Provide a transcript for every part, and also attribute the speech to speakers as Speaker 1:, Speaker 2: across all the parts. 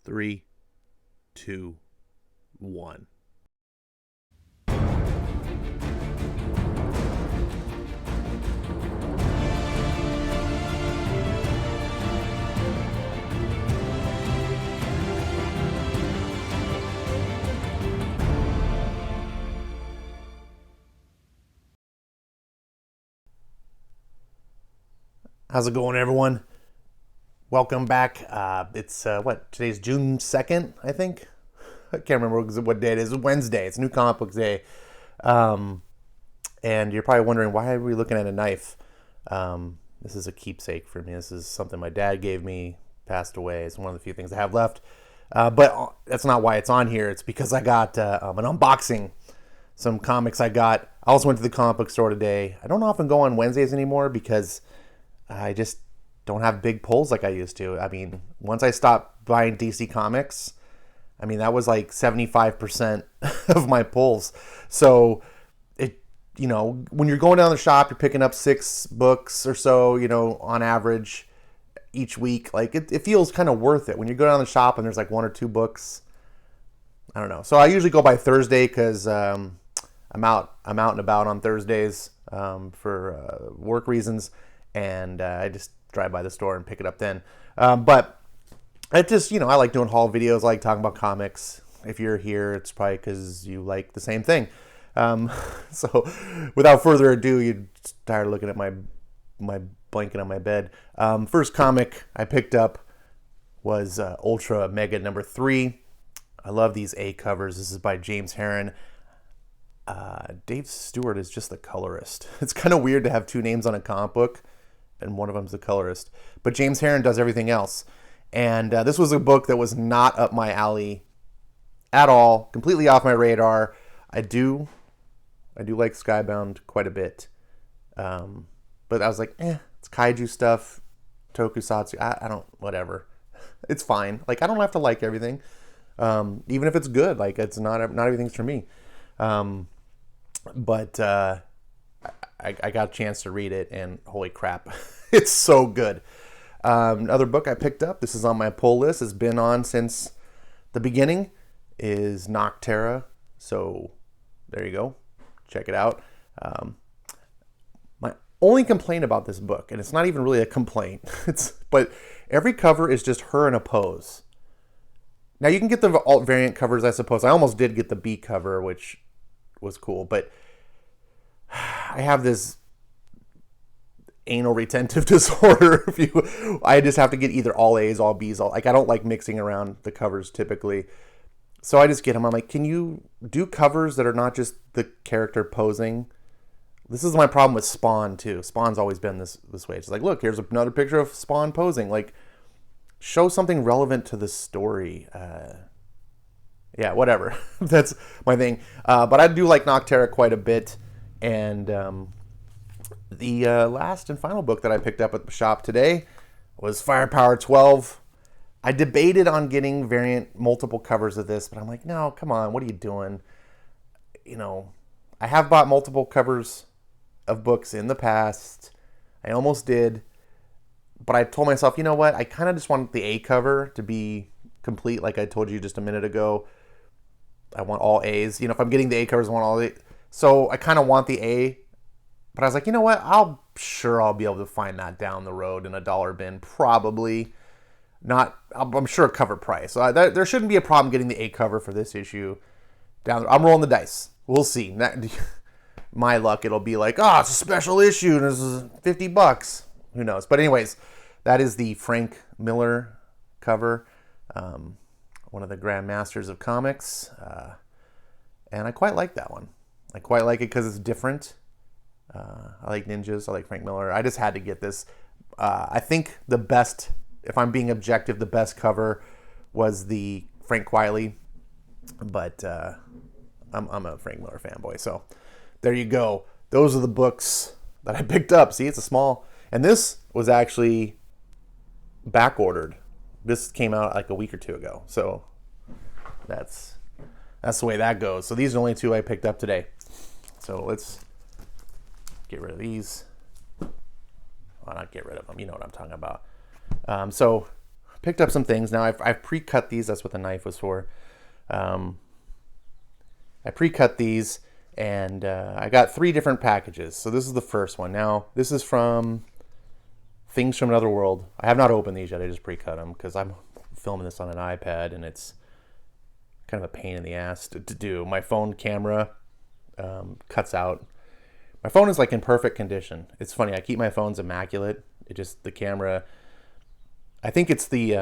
Speaker 1: 3, 2, 1. How's it going, everyone? Welcome back. It's today's June 2nd, I think. I can't remember what day it is. It's Wednesday. It's New Comic Book Day. And you're probably wondering, why are we looking at a knife? This is a keepsake for me. This is something my dad gave me, passed away. It's one of the few things I have left. But that's not why it's on here. It's because I got an unboxing. Some comics I got. I also went to the comic book store today. I don't often go on Wednesdays anymore because I just don't have big pulls like I used to. I mean, once I stopped buying DC Comics, I mean, that was like 75% of my pulls. So, when you're going down the shop, you're picking up 6 books or so, on average each week. Like, it feels kind of worth it. When you go down the shop and there's like 1 or 2 books, I don't know. So I usually go by Thursday because I'm out and about on Thursdays for work reasons. And I just drive by the store and pick it up then. But it just, I like doing haul videos. I like talking about comics. If you're here, it's probably because you like the same thing. So without further ado, you're tired of looking at my blanket on my bed. First comic I picked up was Ultra Mega number 3. I love these A covers. This is by James Herron. Dave Stewart is just the colorist. It's kind of weird to have 2 names on a comic book, and one of them's the colorist. But James Herron does everything else. And this was a book that was not up my alley at all, completely off my radar. I do like Skybound quite a bit. But I was like, it's kaiju stuff, tokusatsu, I don't, whatever. It's fine. Like, I don't have to like everything. Even if it's good, like, it's not everything's for me. But I got a chance to read it, and holy crap, it's so good. Another book I picked up, this is on my pull list, has been on since the beginning, is Nocterra. So there you go. Check it out. My only complaint about this book, and it's not even really a complaint, but every cover is just her in a pose. Now you can get the alt variant covers, I suppose. I almost did get the B cover, which was cool, but I have this anal retentive disorder. I just have to get either all A's, all B's, I don't like mixing around the covers typically. So I just get them. I'm like, can you do covers that are not just the character posing? This is my problem with Spawn too. Spawn's always been this way. It's like, look, here's another picture of Spawn posing. Like, show something relevant to the story. Yeah, whatever. That's my thing. But I do like Nocterra quite a bit. And the last and final book that I picked up at the shop today was Firepower 12. I debated on getting variant multiple covers of this, but I'm like, no, come on, what are you doing? I have bought multiple covers of books in the past. I almost did. But I told myself, you know what? I kind of just want the A cover to be complete, like I told you just a minute ago. I want all A's. If I'm getting the A covers, I want all A. So I kind of want the A. But I was like, you know what? I'll be able to find that down the road in a dollar bin. Probably. Not, I'm sure, cover price. So there shouldn't be a problem getting the A cover for this issue. I'm rolling the dice. We'll see. My luck, it'll be like, it's a special issue and this is $50. Who knows? But anyways, that is the Frank Miller cover. One of the Grand Masters of comics. And I quite like that one. I quite like it because it's different. I like ninjas. I like Frank Miller. I just had to get this. I think the best, if I'm being objective, the best cover was the Frank Wiley. But I'm a Frank Miller fanboy. So there you go. Those are the books that I picked up. See, it's a small. And this was actually back ordered. This came out like a week or 2 ago. So that's the way that goes. So these are the only 2 I picked up today. So let's get rid of these. Well, not get rid of them. You know what I'm talking about. So picked up some things. Now I've pre-cut these. That's what the knife was for. I pre-cut these, and I got 3 different packages. So this is the first one. Now this is from Things from Another World. I have not opened these yet. I just pre-cut them because I'm filming this on an iPad, and it's kind of a pain in the ass to do. My phone camera cuts out. My phone is like in perfect condition. It's funny. I keep my phones immaculate. It just, the camera, I think it's the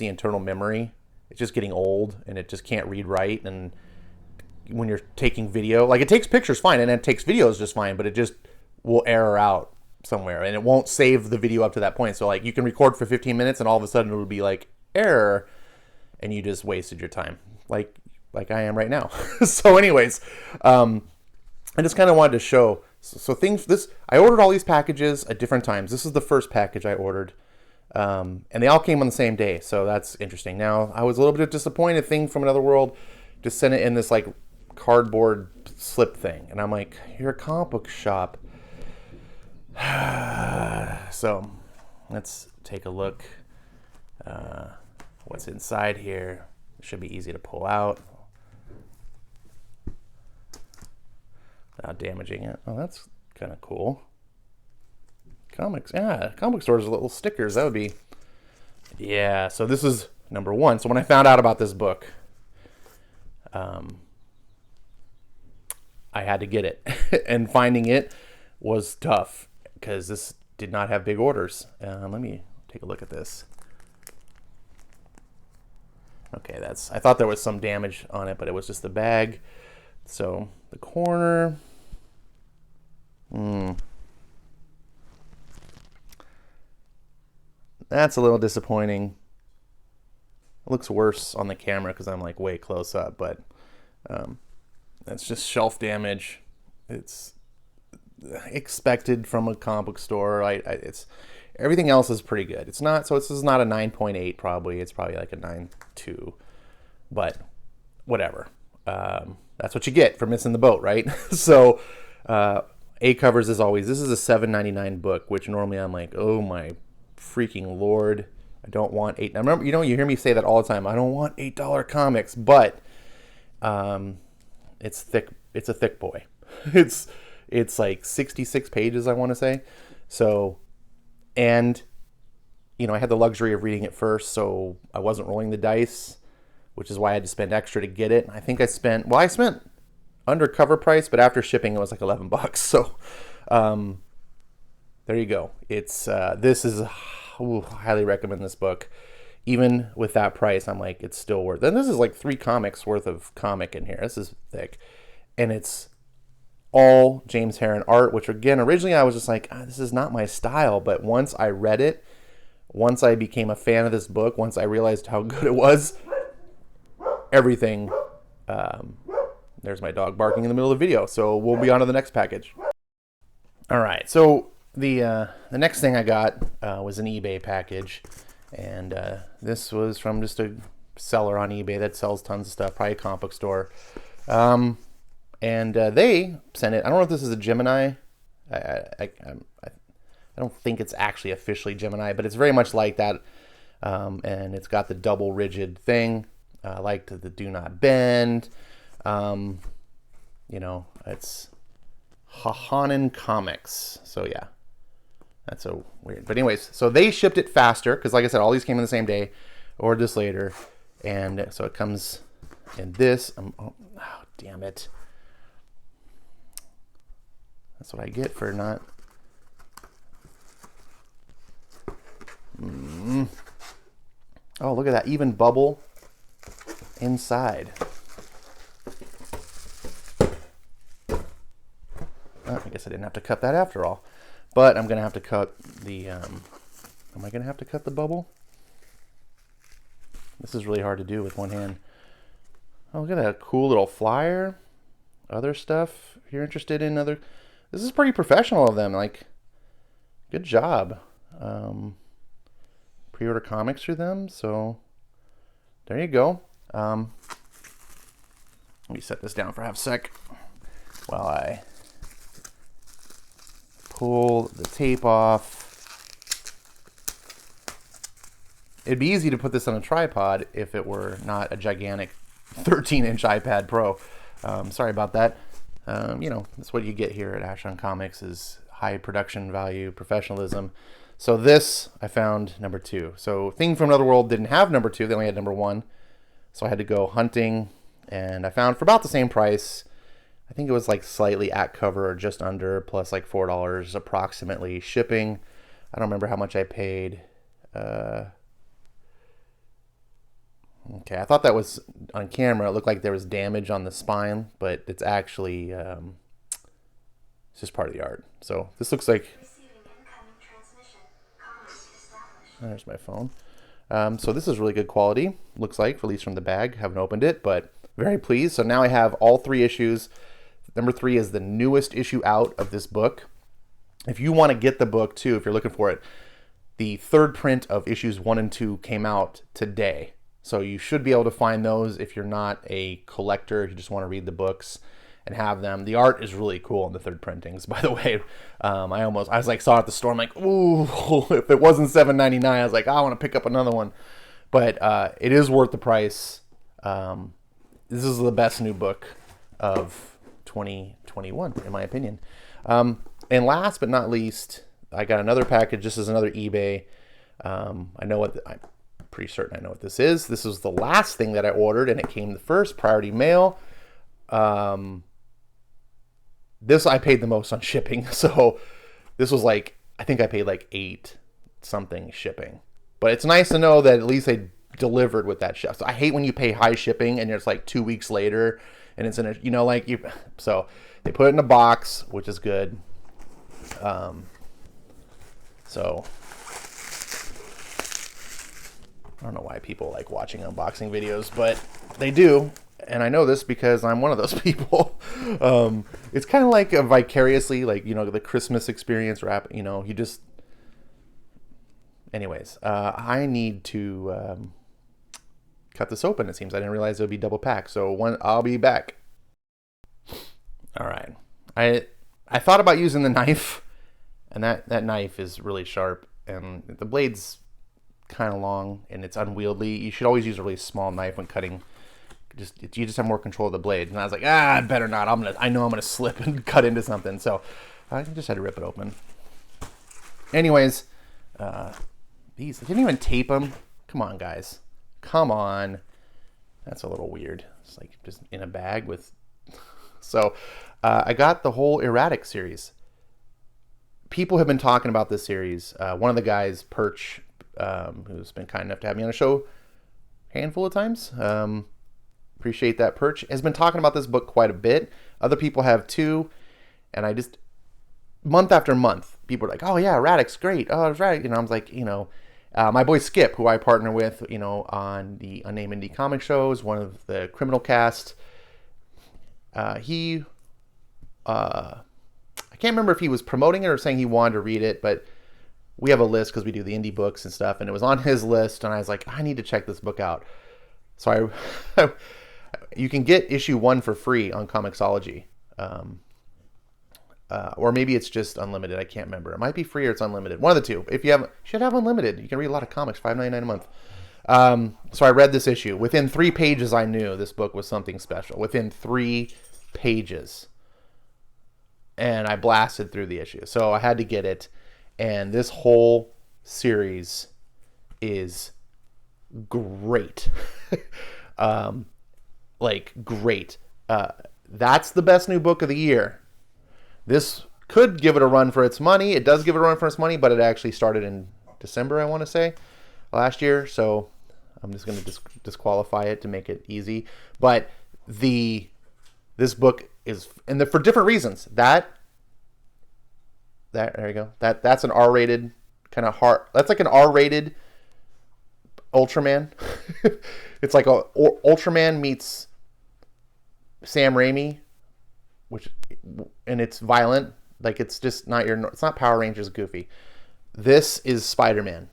Speaker 1: internal memory. It's just getting old, and it just can't read right. And when you're taking video, like, it takes pictures fine, and it takes videos just fine, but it just will error out somewhere, and it won't save the video up to that point. So like, you can record for 15 minutes, and all of a sudden it'll be like error, and you just wasted your time, like I am right now. So anyways, I just kind of wanted to show. So I ordered all these packages at different times. This is the first package I ordered, and they all came on the same day, so that's interesting. Now, I was a little bit disappointed. Thing from Another World just sent it in this like cardboard slip thing, and I'm like, you're a comic book shop. So let's take a look. What's inside here? It should be easy to pull out without damaging it. Oh, that's kind of cool. Comics, yeah, comic stores, little stickers. That would be, yeah. So this is number 1. So when I found out about this book, I had to get it, and finding it was tough because this did not have big orders. Let me take a look at this. Okay, I thought there was some damage on it, but it was just the bag. So the corner, that's a little disappointing. It looks worse on the camera because I'm like way close up, but that's just shelf damage. It's expected from a comic book store. It's everything else is pretty good. It's not, so this is not a 9.8 probably. It's probably like a 9.2, but whatever. That's what you get for missing the boat, right? So A covers, as always. This is a $7.99 book, which normally I'm like, oh my freaking Lord, I don't want $8. Now remember, you hear me say that all the time. I don't want $8 comics, but it's thick. It's a thick boy. It's like 66 pages, I want to say. So, and I had the luxury of reading it first, so I wasn't rolling the dice, which is why I had to spend extra to get it. I think I spent under cover price, but after shipping it was like $11. So there you go. It's this is highly recommend this book. Even with that price, I'm like, it's still worth it. And this is like 3 comics worth of comic in here. This is thick, and it's all James Herron art, which again, originally I was just like, this is not my style. But once I read it, once I became a fan of this book, once I realized how good it was, everything. There's my dog barking in the middle of the video. So we'll be on to the next package. All right. So the next thing I got was an eBay package, and this was from just a seller on eBay that sells tons of stuff, probably a comic book store. And they sent it. I don't know if this is a Gemini. I don't think it's actually officially Gemini, but it's very much like that. And it's got the double rigid thing, like the do not bend. It's Hahanen Comics. So yeah, that's so weird. But anyways, so they shipped it faster because, like I said, all these came in the same day. Ordered this later, and so it comes in this. Oh, damn it. That's what I get for not. Oh, look at that. Even bubble inside. I guess I didn't have to cut that after all. But I'm going to have to cut the... am I going to have to cut the bubble? This is really hard to do with one hand. Oh, look at that cool little flyer. Other stuff. If you're interested in other... This is pretty professional of them. Like, good job. Pre-order comics through them. So, there you go. Let me set this down for half a sec while I pull the tape off. It'd be easy to put this on a tripod if it were not a gigantic 13-inch iPad Pro. Sorry about that. That's what you get here at Ashon Comics is high production value, professionalism. So this, I found number 2. So Thing from Another World didn't have number 2. They only had number 1. So I had to go hunting, and I found for about the same price. I think it was like slightly at cover or just under, plus like $4 approximately shipping. I don't remember how much I paid. Okay, I thought that was on camera. It looked like there was damage on the spine, but it's actually it's just part of the art. So this looks like... There's my phone. So this is really good quality, looks like, released from the bag. Haven't opened it, but very pleased. So now I have all 3 issues. Number 3 is the newest issue out of this book. If you want to get the book too, if you're looking for it, the 3rd print of issues 1 and 2 came out today. So you should be able to find those if you're not a collector, if you just want to read the books and have them. The art is really cool in the 3rd printings, by the way. I was like, saw it at the store. I'm like, ooh, if it wasn't $7.99, I was like, I want to pick up another one. But it is worth the price. This is the best new book of 2021, in my opinion. And last but not least, I got another package. This is another eBay. I'm pretty certain I know what this is. This was the last thing that I ordered, and it came the first, priority mail. This I paid the most on shipping. So this was like, I think I paid like $8 something shipping. But it's nice to know that at least they delivered with that ship. So I hate when you pay high shipping and it's like 2 weeks later and it's in a, so they put it in a box, which is good. So I don't know why people like watching unboxing videos, but they do. And I know this because I'm one of those people. It's kind of like a vicariously, like, the Christmas experience wrap, you just... Anyways, I need to cut this open, it seems. I didn't realize it would be double packed. So I'll be back. All right. I thought about using the knife, and that knife is really sharp, and the blade's kind of long, and it's unwieldy. You should always use a really small knife when cutting. You just have more control of the blade. And I was like, I better not. I know I'm gonna slip and cut into something. So I just had to rip it open. Anyways, these, I didn't even tape them. Come on, guys. Come on. That's a little weird. It's like just in a bag with... So I got the whole Erratic series. People have been talking about this series. One of the guys, Perch, who's been kind enough to have me on a show a handful of times. Appreciate that, Perch. Has been talking about this book quite a bit. Other people have too. And I just, month after month, people are like, oh yeah, Erratic's great. Oh, it's Erratic. I was like, my boy Skip, who I partner with, on the Unnamed Indie Comic Shows, one of the Criminal Cast. I can't remember if he was promoting it or saying he wanted to read it, but we have a list because we do the indie books and stuff, and it was on his list, and I was like, I need to check this book out. So you can get issue 1 for free on Comixology. Or maybe it's just unlimited. I can't remember. It might be free or it's unlimited. One of the two. If you have, you should have unlimited. You can read a lot of comics, $5.99 a month. So I read this issue. Within 3 pages, I knew this book was something special. Within 3 pages. And I blasted through the issue. So I had to get it. And this whole series is great. Great. That's the best new book of the year. This could give it a run for its money. It does give it a run for its money, but it actually started in December, I want to say, last year. So I'm just going to disqualify it to make it easy. But this book is, and for different reasons. There you go. That's an R-rated kind of hard. That's like an R-rated Ultraman. It's like Ultraman meets Sam Raimi, and it's violent. Like, it's just not it's not Power Rangers goofy. This is Spider-Man.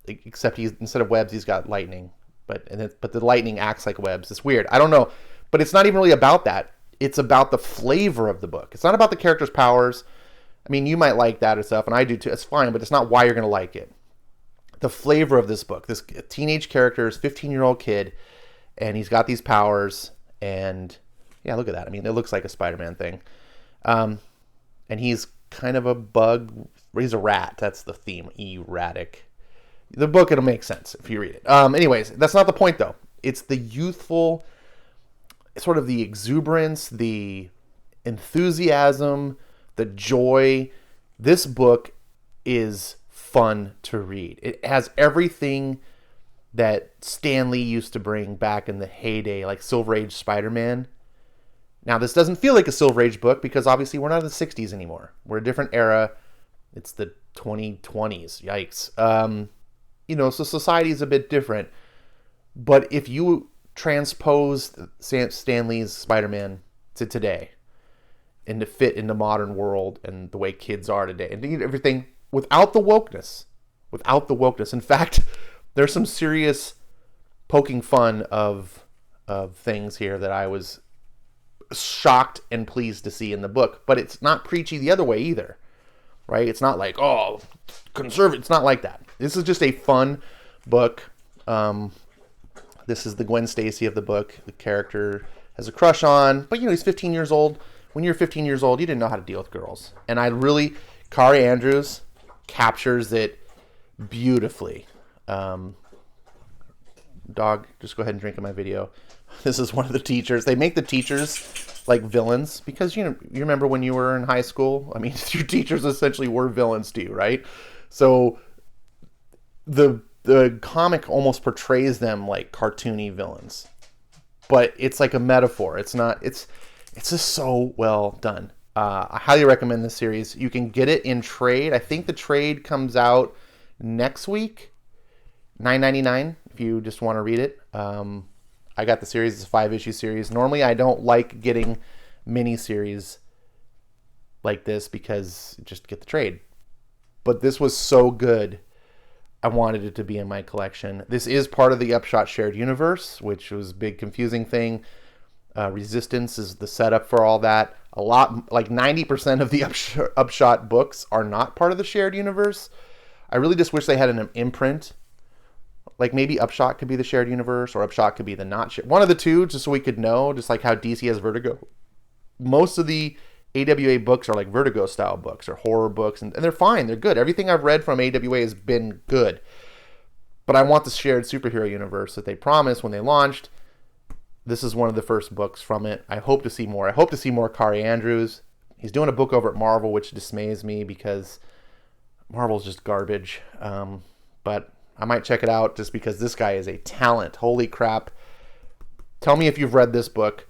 Speaker 1: Except instead of webs, he's got lightning. But the lightning acts like webs. It's weird. I don't know. But it's not even really about that. It's about the flavor of the book. It's not about the character's powers. I mean, you might like that or stuff, and I do too. It's fine, but it's not why you're going to like it. the flavor of this book. This teenage character is 15-year-old kid, and he's got these powers, and yeah, look at that. I mean, it looks like a Spider-Man thing. And he's kind of a bug. He's a rat. That's the theme. Erratic. The book, it'll make sense if you read it. Anyways, that's not the point, though. It's the youthful, sort of the exuberance, the enthusiasm, the joy. This book is fun to read. It has everything that Stan Lee used to bring back in the heyday, like Silver Age Spider-Man. Now, this doesn't feel like a Silver Age book because obviously we're not in the 60s anymore. We're a different era. It's the 2020s. Yikes. So society is a bit different. But if you transpose Stan Lee's Spider-Man to today and to fit in the modern world and the way kids are today and everything without the wokeness. In fact, there's some serious poking fun of things here that I was shocked and pleased to see in the book, but it's not preachy the other way either, right? It's not like, oh, conservative. It's not like that. This is just a fun book. This is the Gwen Stacy of the book. The character has a crush on, but he's 15 years old. When you're 15 years old, you didn't know how to deal with girls. And Kari Andrews captures it beautifully. Dog, just go ahead and drink in my video. This is one of the teachers. They make the teachers like villains because you remember when you were in high school? I mean, your teachers essentially were villains to you, right? So the comic almost portrays them like cartoony villains. But it's like a metaphor. It's not it's just so well done. I highly recommend this series. You can get it in trade. I think the trade comes out next week. $9.99 if you just want to read it. I got the series. It's a 5-issue series. Normally, I don't like getting mini-series like this because just get the trade. But this was so good, I wanted it to be in my collection. This is part of the Upshot shared universe, which was a big confusing thing. Resistance is the setup for all that. A lot, like 90% of the Upshot books are not part of the shared universe. I really just wish they had an imprint. Like maybe Upshot could be the shared universe or Upshot could be the not shared. One of the two, just so we could know, just like how DC has Vertigo. Most of the AWA books are like Vertigo style books or horror books, and they're fine. They're good. Everything I've read from AWA has been good. But I want the shared superhero universe that they promised when they launched. This is one of the first books from it. I hope to see more. I hope to see more Kari Andrews. He's doing a book over at Marvel, which dismays me because Marvel's just garbage. But I might check it out just because this guy is a talent. Holy crap. Tell me if you've read this book.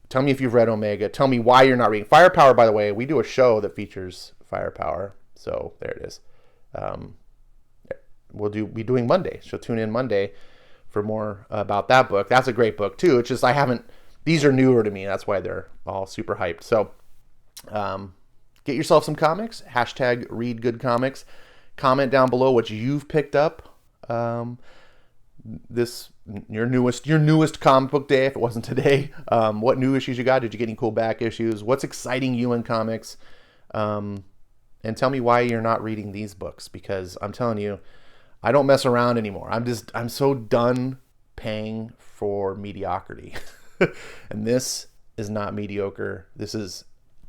Speaker 1: Tell me if you've read Omega. Tell me why you're not reading. Firepower, by the way, we do a show that features Firepower. So there it is. We'll be doing Monday. So tune in Monday for more about that book. That's a great book too. It's just these are newer to me. That's why they're all super hyped. So get yourself some comics. # read good comics. Comment down below what you've picked up. Your newest comic book day, if it wasn't today. What new issues you got? Did you get any cool back issues? What's exciting you in comics? And tell me why you're not reading these books, because I'm telling you, I don't mess around anymore. I'm so done paying for mediocrity. And this is not mediocre. This is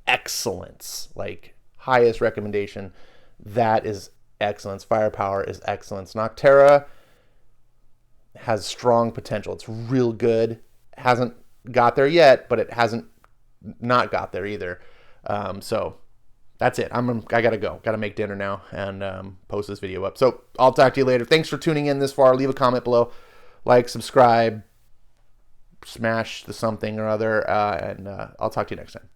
Speaker 1: excellence, like highest recommendation. That is excellence. Firepower is excellence. Nocterra has strong potential. It's real good. Hasn't got there yet, but it hasn't not got there either. So that's it. I gotta go. Gotta make dinner now and post this video up. So I'll talk to you later. Thanks for tuning in this far. Leave a comment below. Like, subscribe, smash the something or other, and I'll talk to you next time.